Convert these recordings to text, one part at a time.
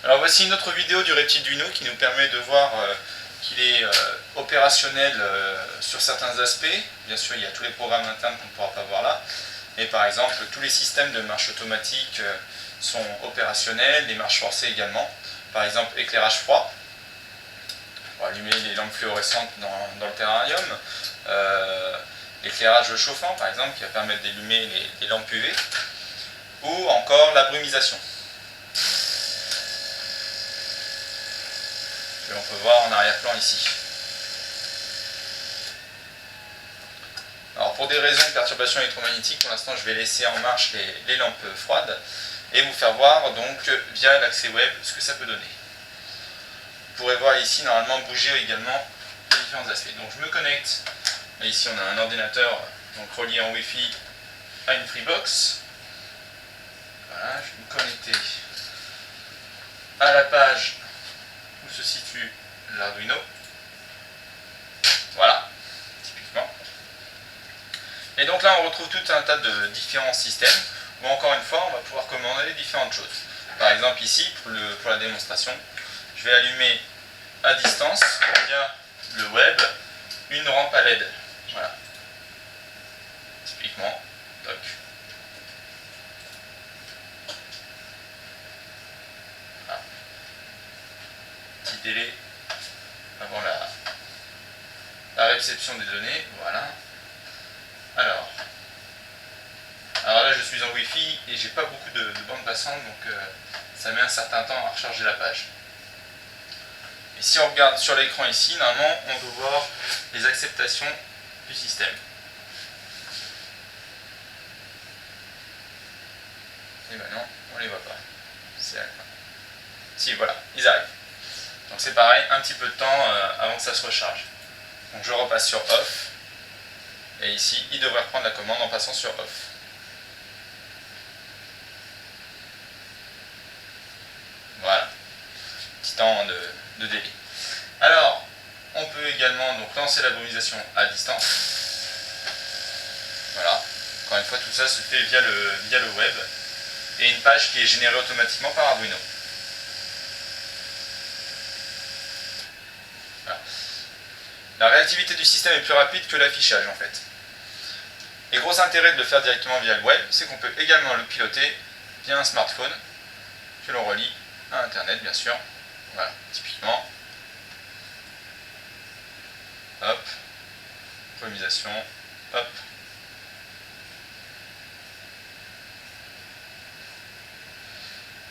Alors voici une autre vidéo du Reptiduino qui nous permet de voir qu'il est opérationnel sur certains aspects. Bien sûr, il y a tous les programmes internes qu'on ne pourra pas voir là. Mais par exemple, tous les systèmes de marche automatique sont opérationnels, les marches forcées également. Par exemple, éclairage froid, pour allumer les lampes fluorescentes dans le terrarium. L'éclairage chauffant, par exemple, qui va permettre d'allumer les lampes UV. Ou encore la brumisation. Que l'on peut voir en arrière-plan ici. Alors pour des raisons de perturbation électromagnétique, pour l'instant je vais laisser en marche les lampes froides et vous faire voir donc via l'accès web ce que ça peut donner. Vous pourrez voir ici normalement bouger également les différents aspects. Donc je me connecte, et ici on a un ordinateur donc relié en Wi-Fi à une Freebox. Voilà, je vais me connecter à la page où se situe l'Arduino. Voilà, typiquement. Et donc là on retrouve tout un tas de différents systèmes où encore une fois on va pouvoir commander différentes choses. Par exemple ici, pour la démonstration, je vais allumer à distance via le web une rampe à LED. Voilà. Typiquement. Donc. Voilà. Petit délai avant la réception des données. Voilà. Alors là je suis en Wi-Fi et j'ai pas beaucoup de bande passante, donc ça met un certain temps à recharger la page. Et si on regarde sur l'écran ici, normalement on doit voir les acceptations du système. Et ben non, on les voit pas. Si, voilà, ils arrivent. Donc c'est pareil, un petit peu de temps avant que ça se recharge. Donc je repasse sur off. Et ici, il devrait reprendre la commande en passant sur off. Voilà. Petit temps de délai. Alors, on peut également donc lancer la brumisation à distance. Voilà. Encore une fois, tout ça se fait via le web. Et une page qui est générée automatiquement par Arduino. Voilà. La réactivité du système est plus rapide que l'affichage en fait. Et gros intérêt de le faire directement via le web, c'est qu'on peut également le piloter via un smartphone que l'on relie à internet bien sûr. Voilà, typiquement. Hop, brumisation, hop.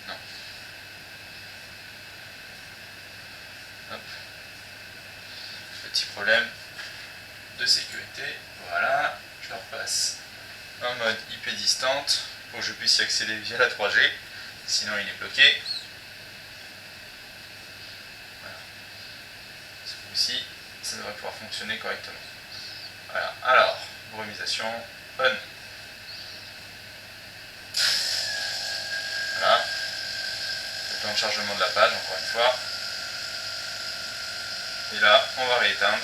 Non. Hop. Petit problème de sécurité, voilà. Je repasse en mode IP distante pour que je puisse y accéder via la 3G, sinon il est bloqué. Voilà. Ce coup-ci, ça devrait pouvoir fonctionner correctement. Voilà, alors, brumisation, on. Voilà, le temps de chargement de la page, encore une fois. Et là, on va rééteindre.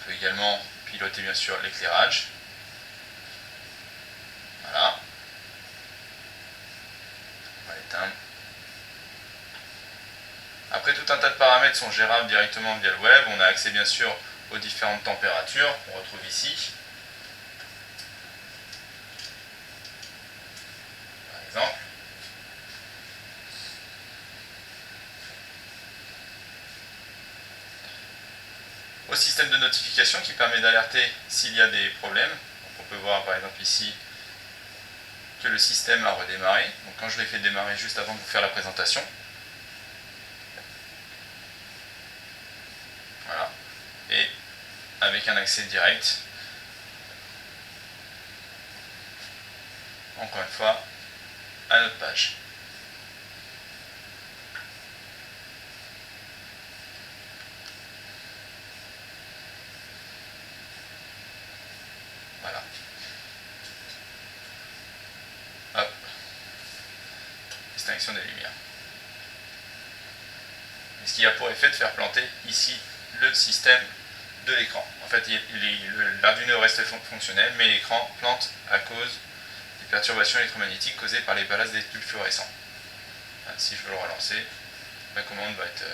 On peut également piloter bien sûr l'éclairage. Voilà. On va l'éteindre. Après, tout un tas de paramètres sont gérables directement via le web. On a accès bien sûr aux différentes températures qu'on retrouve ici. Par exemple. Au système de notification qui permet d'alerter s'il y a des problèmes. Donc on peut voir par exemple ici que le système a redémarré. Donc quand je l'ai fait démarrer juste avant de vous faire la présentation. Voilà. Et avec un accès direct, encore une fois, à notre page. Voilà. Hop. Distinction des lumières. Ce qui a pour effet de faire planter ici le système de l'écran. En fait, l'Arduino reste fonctionnel, mais l'écran plante à cause perturbations électromagnétiques causées par les ballasts des tubes fluorescents. Si je veux le relancer, ma commande va être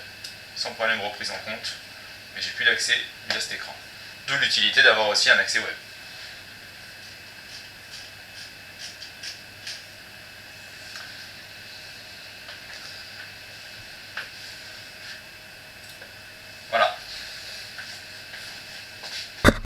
sans problème reprise en compte, mais j'ai plus d'accès via cet écran. D'où l'utilité d'avoir aussi un accès web.